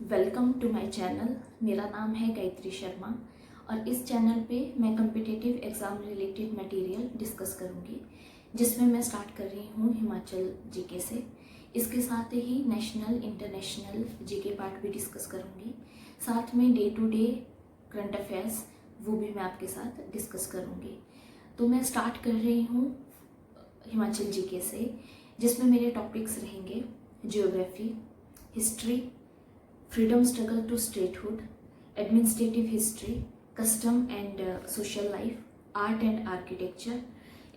Welcome to my channel. मेरा नाम है गायत्री शर्मा और इस चैनल पे मैं competitive exam related material discuss करूँगी, जिसमें मैं स्टार्ट कर रही हूँ हिमाचल जीके से। इसके साथ ही नेशनल इंटरनेशनल जीके पार्ट भी डिस्कस करूँगी। साथ में day to day current affairs वो भी मैं आपके साथ डिस्कस करूँगी। तो मैं स्टार्ट कर रही हूँ हिमाचल जीके से, जिसमें मेरे टॉपिक्स रहेंगे geography, history, freedom struggle to statehood, administrative history, custom and social life, art and architecture,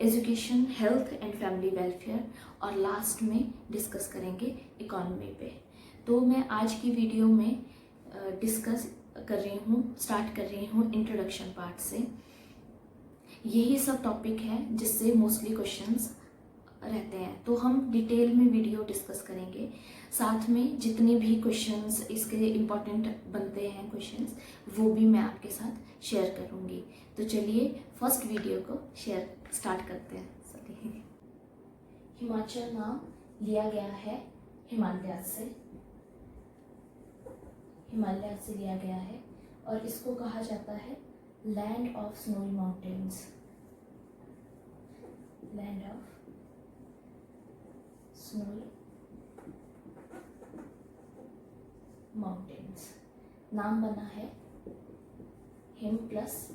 education, health and family welfare और लास्ट में डिस्कस करेंगे इकोनॉमी पे। तो मैं आज की वीडियो में डिस्कस कर रही हूँ, स्टार्ट कर रही हूँ इंट्रोडक्शन पार्ट से। यही सब टॉपिक है जिससे मोस्टली क्वेश्चंस रहते हैं, तो हम डिटेल में वीडियो डिस्कस करेंगे। साथ में जितने भी क्वेश्चंस इसके इम्पॉर्टेंट बनते हैं क्वेश्चंस, वो भी मैं आपके साथ शेयर करूंगी। तो चलिए फर्स्ट वीडियो को स्टार्ट करते हैं। हिमाचल नाम लिया गया है हिमालय से लिया गया है और इसको कहा जाता है land of snowy mountains, land of snowy mountains. नाम बना है हिम प्लस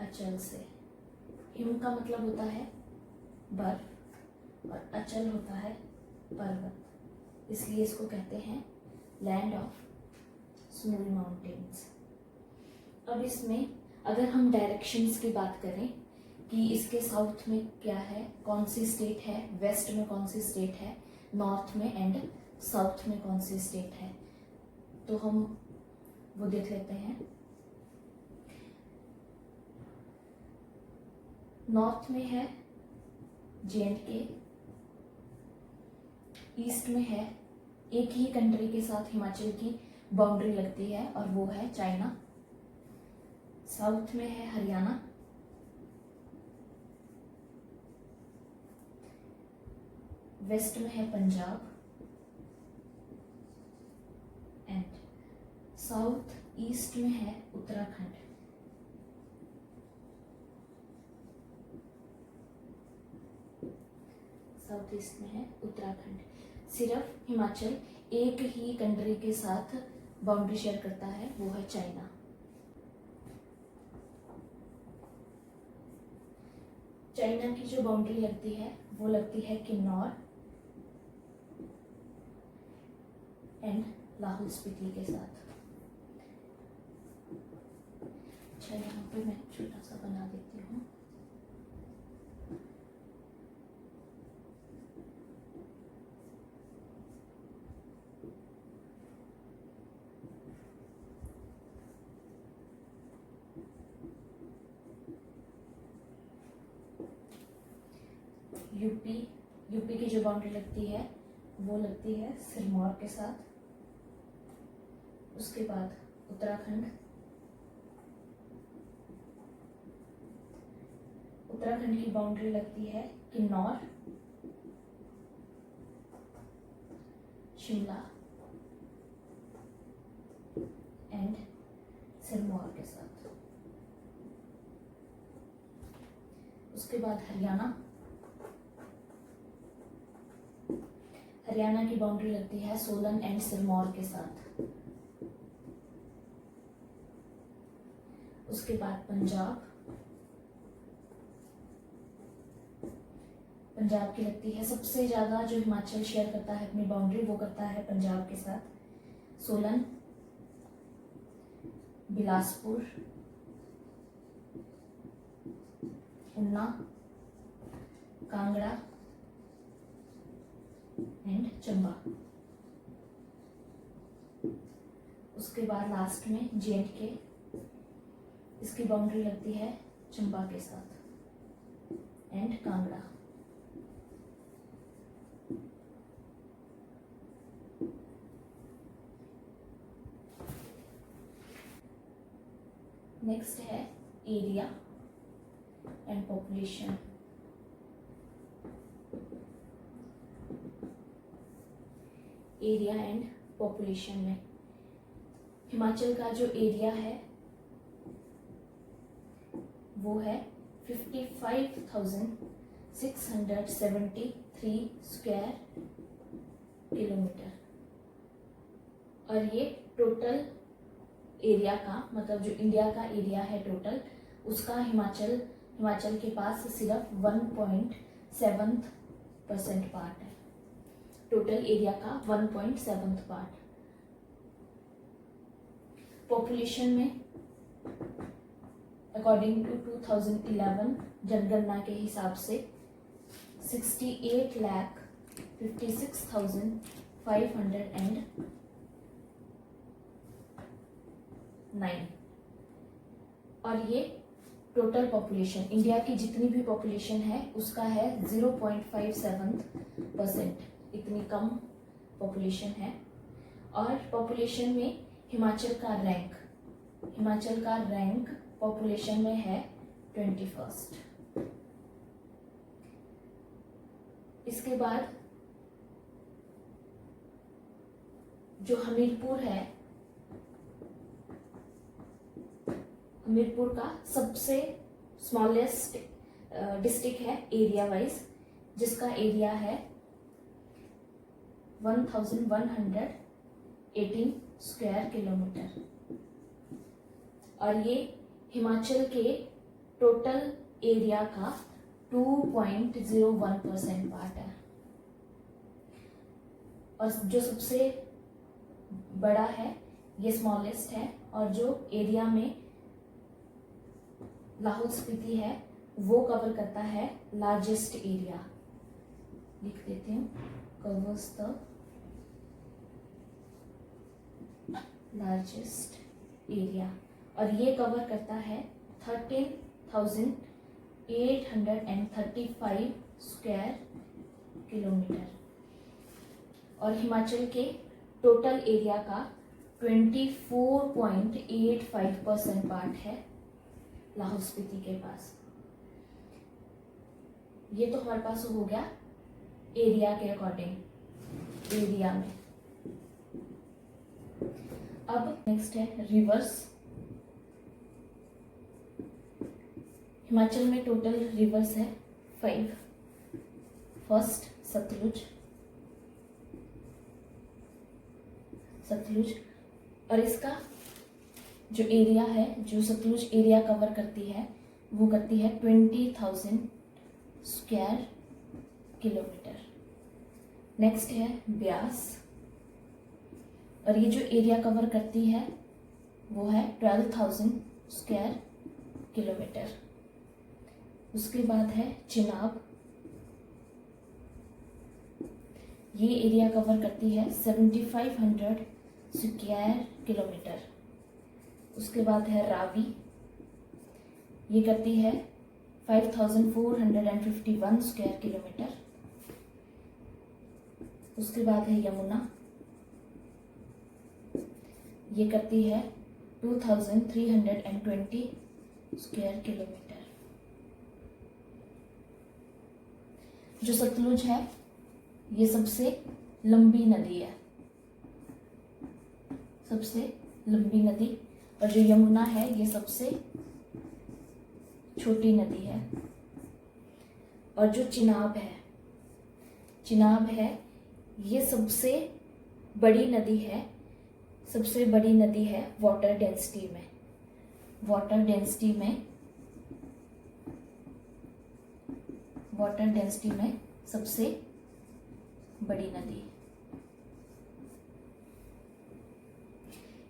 अचल से। हिम का मतलब होता है बर्फ और अचल होता है पर्वत, इसलिए इसको कहते हैं लैंड ऑफ स्नोई माउंटेन्स। अब इसमें अगर हम डायरेक्शंस की बात करें कि इसके साउथ में क्या है, कौन सी स्टेट है, वेस्ट में कौन सी स्टेट है, नॉर्थ में एंड साउथ में कौन सी स्टेट है, तो हम वो देख लेते हैं। नॉर्थ में है J&K, ईस्ट में है, एक ही कंट्री के साथ हिमाचल की बाउंड्री लगती है और वो है चाइना। साउथ में है हरियाणा, वेस्ट में है पंजाब एंड साउथ ईस्ट में है उत्तराखंड। साउथ ईस्ट में है उत्तराखंड। सिर्फ हिमाचल एक ही कंट्री के साथ बाउंड्री शेयर करता है, वो है चाइना। चाइना की जो बाउंड्री लगती है वो लगती है किन्नौर एंड लाहौल स्पीति के साथ। अच्छा, यहाँ पे मैं छोटा सा बना देती हूँ। यूपी की जो बाउंड्री लगती है वो लगती है सिरमौर के साथ। उसके बाद उत्तराखंड की बाउंड्री लगती है किन्नौर, शिमला एंड सिरमौर के साथ। उसके बाद हरियाणा की बाउंड्री लगती है सोलन एंड सिरमौर के साथ। उसके बाद पंजाब की लगती है, सबसे ज्यादा जो हिमाचल शेयर करता है अपनी बाउंड्री वो करता है पंजाब के साथ। सोलन, बिलासपुर, ऊना, कांगड़ा एंड चंबा। उसके बाद लास्ट में J&K, इसकी बाउंड्री लगती है चंबा के साथ एंड कांगड़ा। नेक्स्ट है area and population. Area and population में हिमाचल का जो एरिया है वो है 55,673 स्क्वायर किलोमीटर। और ये टोटल एरिया का मतलब जो इंडिया का एरिया है टोटल, उसका हिमाचल के पास सिर्फ 1.7% पार्ट है। टोटल एरिया का 1.7 पार्ट। पॉपुलेशन में अकॉर्डिंग टू 2011 जनगणना के हिसाब से 68,56,509। और ये टोटल पॉपुलेशन इंडिया की जितनी भी पॉपुलेशन है उसका है 0.57%। इतनी कम पॉपुलेशन है। और पॉपुलेशन में हिमाचल का रैंक पॉपुलेशन में है 21st। इसके बाद जो हमीरपुर है, हमीरपुर का सबसे स्मॉलेस्ट डिस्ट्रिक्ट है एरिया वाइज, जिसका एरिया है 1118 स्क्वायर किलोमीटर। और ये हिमाचल के टोटल एरिया का 2.01% पार्ट है। और जो सबसे बड़ा है ये स्मॉलेस्ट है। और जो एरिया में लाहौल स्पीति है वो कवर करता है लार्जेस्ट एरिया। लिख देती हूँ, कवर्स द लार्जेस्ट एरिया। और ये कवर करता है 13,835 स्क्वायर किलोमीटर। और हिमाचल के टोटल एरिया का 24.85% पार्ट है लाहौल स्पीति के पास। ये तो हमारे पास हो गया एरिया के अकॉर्डिंग एरिया में। अब नेक्स्ट है रिवर्स। हिमाचल में टोटल रिवर्स है 5। फर्स्ट सतलुज। और इसका जो एरिया है, जो सतलुज एरिया कवर करती है वो करती है 20,000 स्क्वायर किलोमीटर। नेक्स्ट है ब्यास। और ये जो एरिया कवर करती है वो है 12,000 स्क्वायर किलोमीटर। उसके बाद है चिनाब। ये एरिया कवर करती है 7,500 स्क्वायर किलोमीटर। उसके बाद है रावी। ये करती है 5,451 स्क्वायर किलोमीटर। उसके बाद है यमुना। ये करती है 2,320 स्क्वायर किलोमीटर। जो सतलुज है ये सबसे लंबी नदी है, सबसे लंबी नदी। और जो यमुना है ये सबसे छोटी नदी है। और जो चिनाब है ये सबसे बड़ी नदी है। सबसे बड़ी नदी है वाटर डेंसिटी में सबसे बड़ी नदी।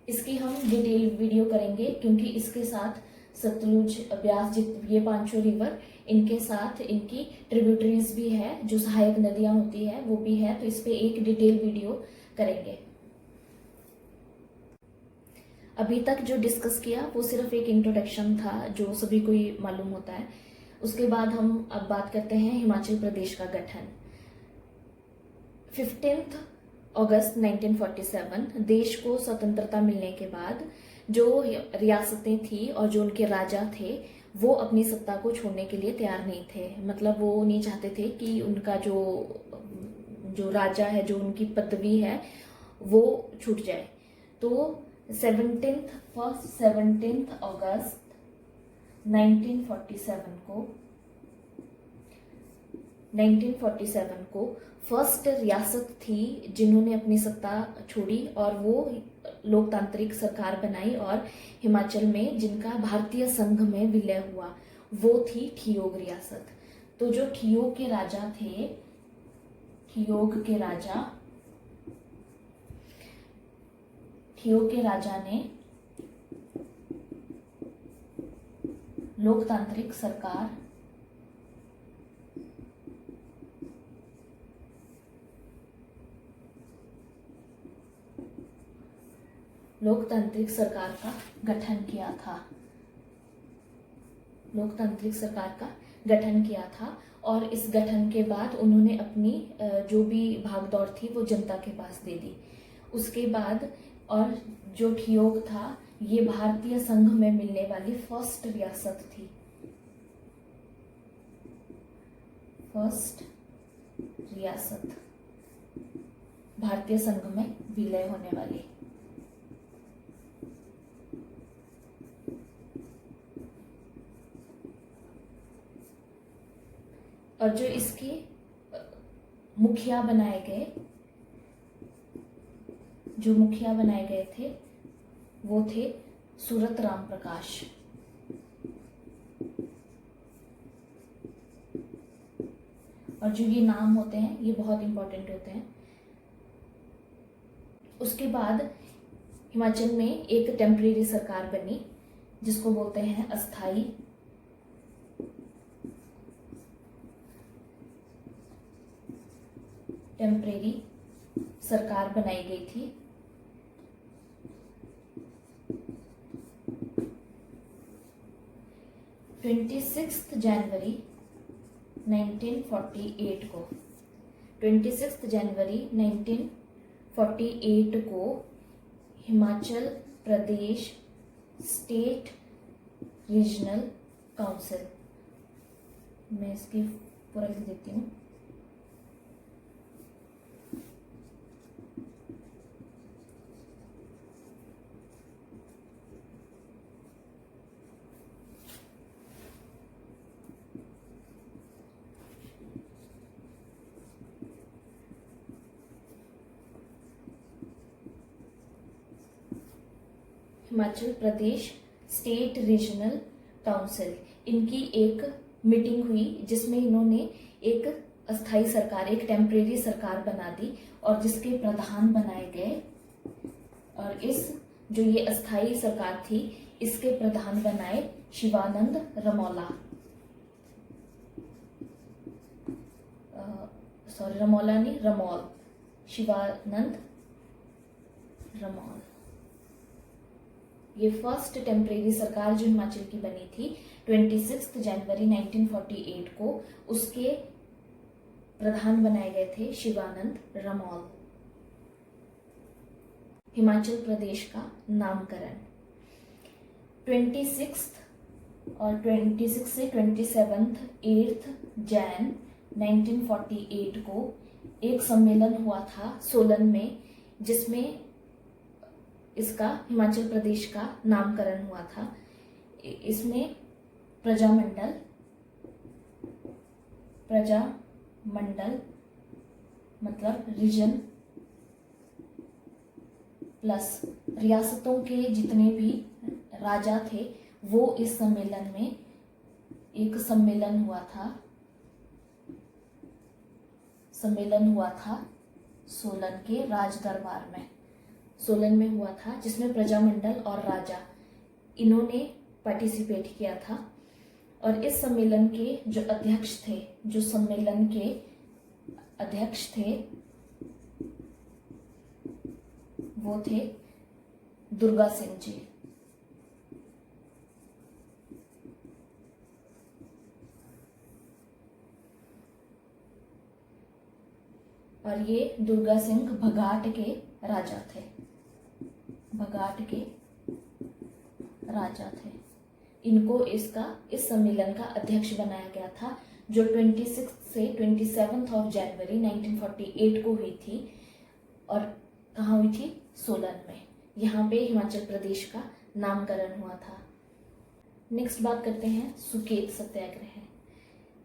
इसकी हम डिटेल वीडियो करेंगे क्योंकि इसके साथ सतलुज, ब्यास, ये पांचों रिवर, इनके साथ इनकी ट्रिब्यूटरीज भी है, जो सहायक नदियां होती है वो भी है। तो इस पे एक डिटेल वीडियो करेंगे। अभी तक जो डिस्कस किया वो सिर्फ एक इंट्रोडक्शन था जो सभी को ही मालूम होता है। उसके बाद हम अब बात करते हैं हिमाचल प्रदेश का गठन। 15 अगस्त 1947 देश को स्वतंत्रता मिलने के बाद जो रियासतें थी और जो उनके राजा थे वो अपनी सत्ता को छोड़ने के लिए तैयार नहीं थे। मतलब वो नहीं चाहते थे कि उनका जो राजा है, जो उनकी पदवी है, वो छूट जाए। तो 17 अगस्त 1947 को फर्स्ट रियासत थी जिन्होंने अपनी सत्ता छोड़ी और वो लोकतांत्रिक सरकार बनाई, और हिमाचल में जिनका भारतीय संघ में विलय हुआ वो थी ठियोग रियासत। तो जो ठियोग के राजा थे, ठियोग के राजा ने लोकतांत्रिक सरकार का गठन किया था। और इस गठन के बाद उन्होंने अपनी जो भी भागदौड़ थी वो जनता के पास दे दी। उसके बाद, और जो ठियोग था ये भारतीय संघ में मिलने वाली फर्स्ट रियासत थी, भारतीय संघ में विलय होने वाली। और जो इसके मुखिया बनाए गए थे वो थे सूरत राम प्रकाश। और जो ये नाम होते हैं ये बहुत इंपॉर्टेंट होते हैं। उसके बाद हिमाचल में एक टेम्परेरी सरकार बनी जिसको बोलते हैं अस्थाई टेम्परेरी सरकार बनाई गई थी। 26 जनवरी 1948 को Himachal Pradesh state regional council, मैं इसकी पूरा लिख देती हूँ। Himachal Pradesh state regional council, इनकी एक मीटिंग हुई जिसमें इन्होंने एक अस्थाई सरकार, एक टेम्परेरी सरकार बना दी और जिसके प्रधान बनाए गए। और इस जो ये अस्थाई सरकार थी इसके प्रधान बनाए शिवानंद रमौला, शिवानंद रमौल। ये फर्स्ट टेम्परेरी सरकार जो हिमाचल की बनी थी 26 जनवरी 1948 को, उसके प्रधान बनाए गए थे शिवानंद रमौल। हिमाचल प्रदेश का नामकरण 26 से 27 जैन 1948 को एक सम्मेलन हुआ था सोलन में जिसमें इसका हिमाचल प्रदेश का नामकरण हुआ था। इसमें प्रजामंडल मतलब रीजन प्लस रियासतों के जितने भी राजा थे वो इस सम्मेलन में एक सम्मेलन हुआ था सोलन के राज दरबार में, सोलन में हुआ था, जिसमें प्रजामंडल और राजा इन्होंने पार्टिसिपेट किया था। और इस सम्मेलन के जो अध्यक्ष थे वो थे दुर्गा सिंह जी। और ये दुर्गा सिंह भगाट के राजा थे। इनको इस सम्मेलन का अध्यक्ष बनाया गया था जो 26 से 27 जनवरी 1948 को हुई थी। और कहाँ हुई थी? सोलन में। यहाँ पे हिमाचल प्रदेश का नामकरण हुआ था। नेक्स्ट बात करते हैं सुकेत सत्याग्रह।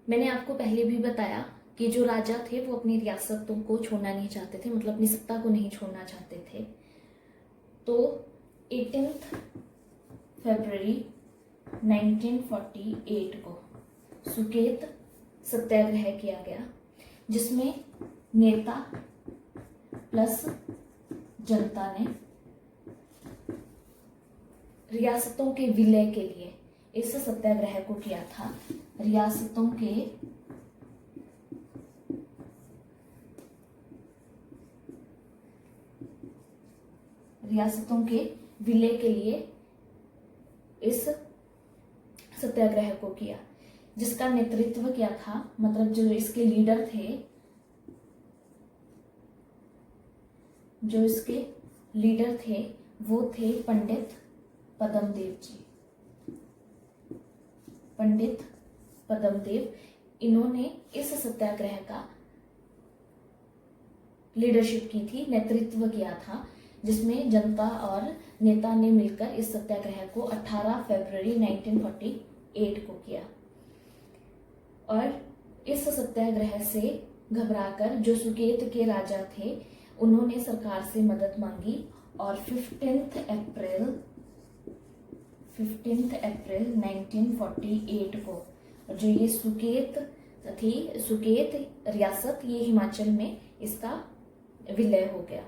मैंने आपको पहले भी बताया कि जो राजा थे वो अपनी रियासतों को छोड़ना नहीं चाहते थे, मतलब अपनी सत्ता को नहीं छोड़ना चाहते थे। तो 18 फरवरी 1948 को सुकेत सत्याग्रह किया गया, जिसमें नेता प्लस जनता ने रियासतों के विलय के लिए इस सत्याग्रह को किया था। रियासतों के विलय के लिए इस सत्याग्रह को किया, जिसका नेतृत्व किया था, मतलब जो इसके लीडर थे, वो थे पंडित पद्मदेव। इन्होंने इस सत्याग्रह का लीडरशिप की थी, नेतृत्व किया था, जिसमें जनता और नेता ने मिलकर इस सत्याग्रह को 18 फरवरी 1948 को किया। और इस सत्याग्रह से घबराकर जो सुकेत के राजा थे, उन्होंने सरकार से मदद मांगी और 15 अप्रैल 1948 को जो ये सुकेत रियासत, ये हिमाचल में इसका विलय हो गया।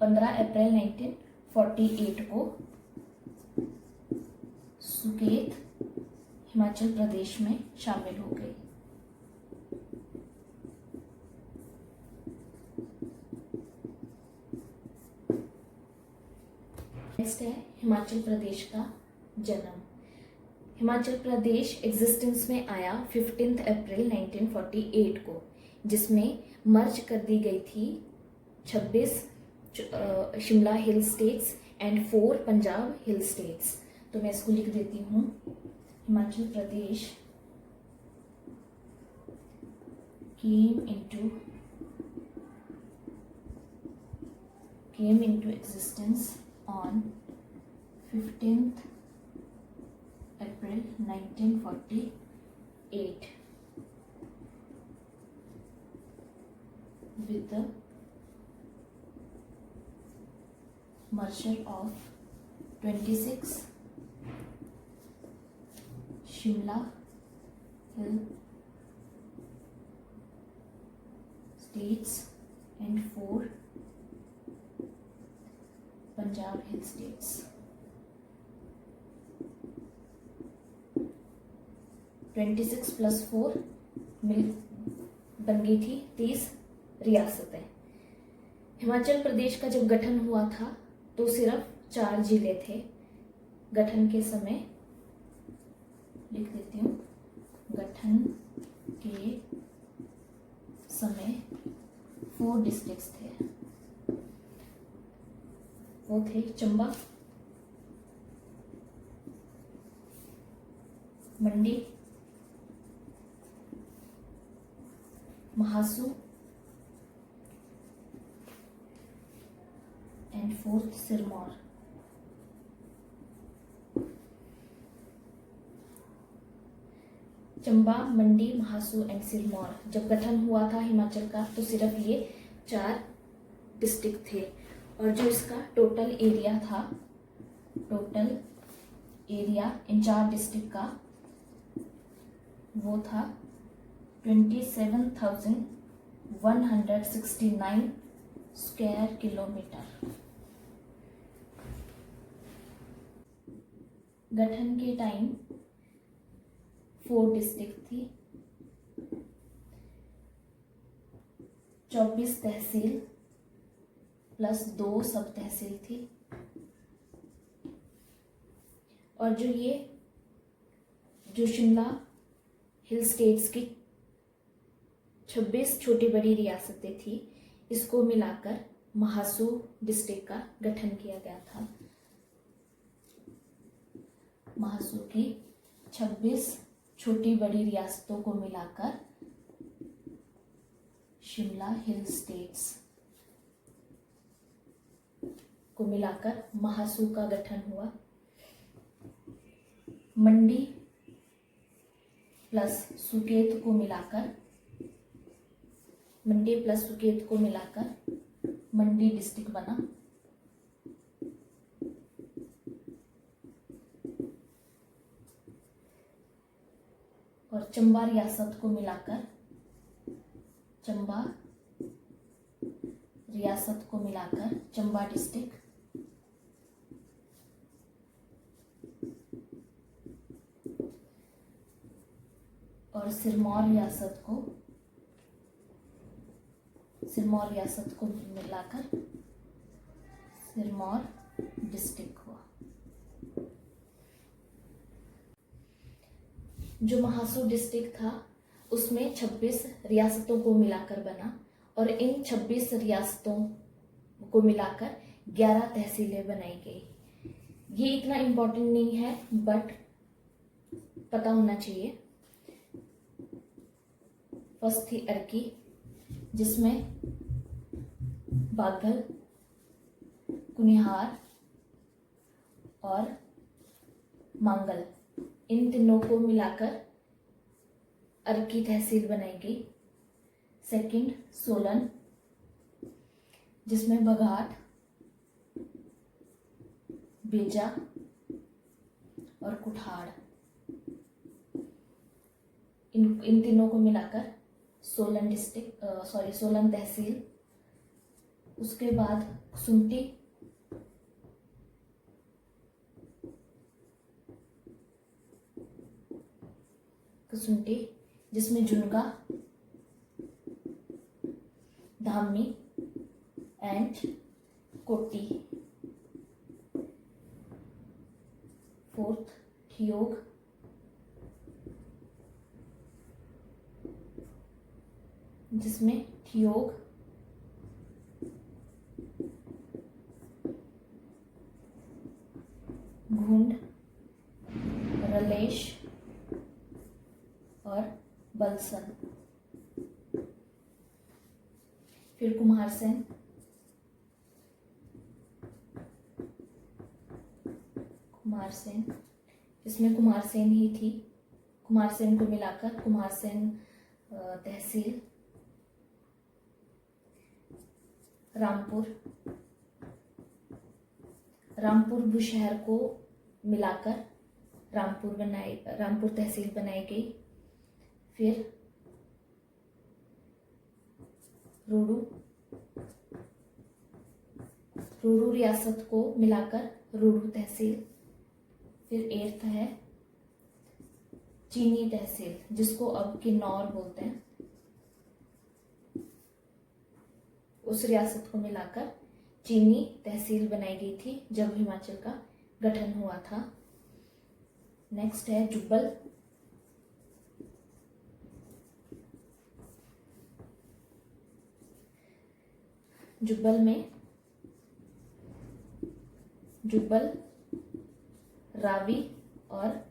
15 अप्रैल 1948 को सुकेत हिमाचल प्रदेश में शामिल हो गई। नेक्स्ट है हिमाचल प्रदेश का जन्म। हिमाचल प्रदेश एग्जिस्टेंस में आया 15 अप्रैल 1948 को, जिसमें मर्ज कर दी गई थी 26 शिमला हिल states and 4 Punjab hill states. तो मैं इसको लिख देती हूँ। Himachal Pradesh came into existence on 15th April 1948 with the merger of 26 Shimla Hill states and 4 Punjab hill states. 26 + 4 मिल बन गई थी 30 रियासतें। हिमाचल प्रदेश का जब गठन हुआ था तो सिर्फ 4 जिले थे। गठन के समय लिख देती हूँ, गठन के समय 4 डिस्ट्रिक्ट्स थे। वो थे Chamba, Mandi, Mahasu and 4th Sirmaur. Chamba, Mandi, Mahasu and Sirmaur जब गठन हुआ था हिमाचल का तो सिर्फ ये 4 डिस्ट्रिक्ट थे। और जो इसका टोटल एरिया था, टोटल एरिया इन 4 डिस्ट्रिक्ट का वो था 27,169 स्क्वायर किलोमीटर। गठन के टाइम 4 डिस्ट्रिक्ट थी, 24 तहसील प्लस 2 सब तहसील थी। और जो शिमला हिल स्टेट्स की 26 छोटी बड़ी रियासतें थी, इसको मिलाकर महासू डिस्ट्रिक्ट का गठन किया गया था। महासू की 26 छोटी बड़ी रियासतों को मिलाकर शिमला हिल स्टेट्स को मिलाकर महासू का गठन हुआ। मंडी प्लस सुकेत को मिलाकर मंडी डिस्ट्रिक्ट बना। और चंबा रियासत को मिलाकर चंबा डिस्ट्रिक्ट। और सिरमौर रियासत को मिलाकर सिरमौर डिस्ट्रिक्ट हुआ। जो महासू डिस्ट्रिक्ट था उसमें 26 रियासतों को मिलाकर बना और इन 26 रियासतों को मिलाकर 11 तहसीलें बनाई गई। ये इतना इम्पोर्टेंट नहीं है बट पता होना चाहिए। फर्स्ट थी अर्की, जिसमें बाघल, कुनिहार और मांगल, इन तीनों को मिलाकर अर्की तहसील बनाई गई। सेकंड सोलन, जिसमें बघाट, बेजा और कुठाड़, इन तीनों को मिलाकर सोलन तहसील। उसके बाद कसुंटी, जिसमें जुनगा, धामी एंड कोटी। फोर्थ ठियोग, जिसमें ठियोग, घुंड, रलेश और बलसन। फिर कुमारसैन, इसमें कुमारसैन ही थी। कुमारसैन को मिलाकर कुमारसैन तहसील। रामपुर बुशहर को मिलाकर रामपुर तहसील बनाई गई। फिर रोडू रियासत को मिलाकर रोडू तहसील। फिर 8th है चीनी तहसील, जिसको अब किन्नौर बोलते हैं। उस रियासत को मिलाकर चीनी तहसील बनाई गई थी जब हिमाचल का गठन हुआ था। नेक्स्ट है जुब्बल। जुब्बल, रावी और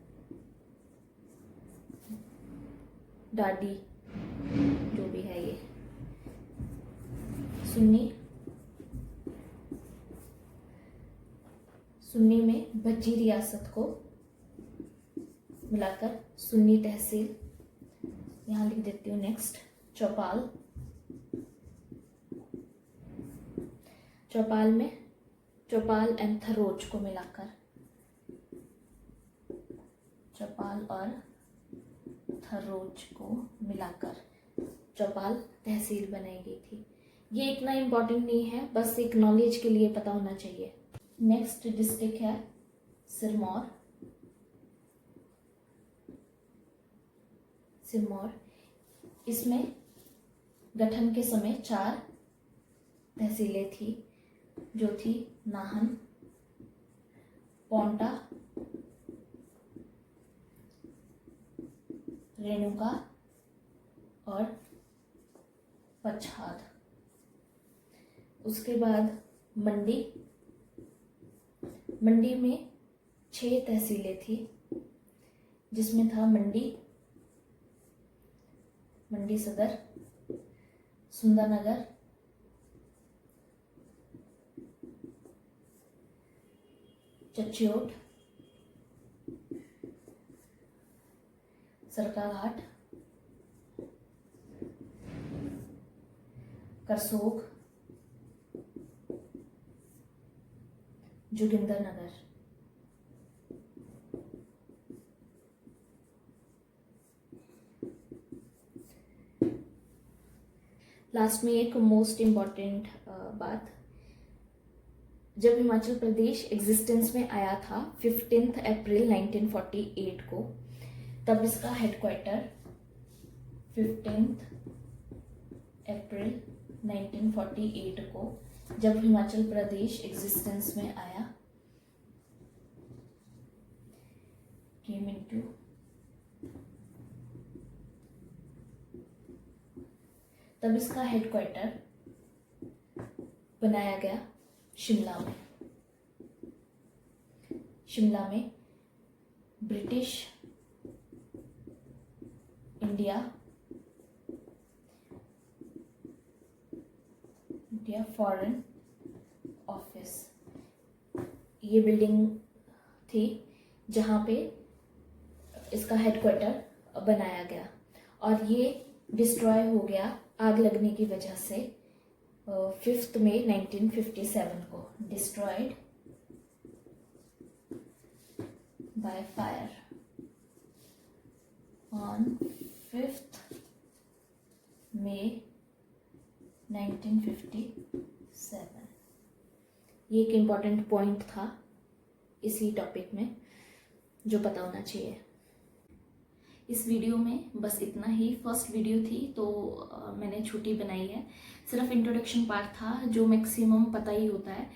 डाडी, जो भी है ये। सुन्नी में भज्जी रियासत को मिलाकर सुन्नी तहसील, यहाँ लिख देती हूँ। नेक्स्ट चौपाल एंड थरोच को मिलाकर चौपाल तहसील बनाई गई थी। ये इतना इम्पोर्टेंट नहीं है, बस एक नॉलेज के लिए पता होना चाहिए। नेक्स्ट डिस्ट्रिक्ट है सिरमौर। इसमें गठन के समय 4 तहसीलें थी, जो थी नाहन, पोंटा, रेणुका और पच्छाद। उसके बाद मंडी में 6 तहसीलें थी, जिसमें था मंडी सदर, सुंदरनगर, चच्योट, सरकाघाट, करसोग, जोगिंदरनगर। लास्ट में एक मोस्ट इम्पॉर्टेंट बात, जब हिमाचल प्रदेश एग्जिस्टेंस में आया था 15 अप्रैल 1948 को, तब इसका हेडक्वार्टर 15 अप्रैल 1948 को जब हिमाचल प्रदेश एग्जिस्टेंस में आया, केम इनटू, तब इसका हेडक्वार्टर बनाया गया शिमला में। शिमला में ब्रिटिश इंडिया फॉरेन ऑफिस, ये बिल्डिंग थी जहाँ पे इसका हेडक्वार्टर बनाया गया, और ये डिस्ट्रॉय हो गया आग लगने की वजह से 5 मई 1957 को, डिस्ट्रॉयड बाय फायर ऑन 5 मई 1957। ये एक इम्पॉर्टेंट पॉइंट था इसी टॉपिक में जो पता होना चाहिए। इस वीडियो में बस इतना ही, फर्स्ट वीडियो थी तो मैंने छोटी बनाई है, सिर्फ इंट्रोडक्शन पार्ट था जो मैक्सिमम पता ही होता है,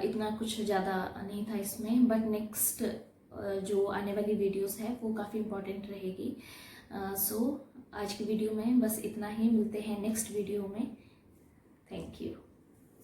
इतना कुछ ज़्यादा नहीं था इसमें, बट नेक्स्ट जो आने वाली वीडियोस है वो काफ़ी इम्पॉर्टेंट रहेगी। सो आज की वीडियो में बस इतना ही, मिलते हैं नेक्स्ट वीडियो में। Thank you.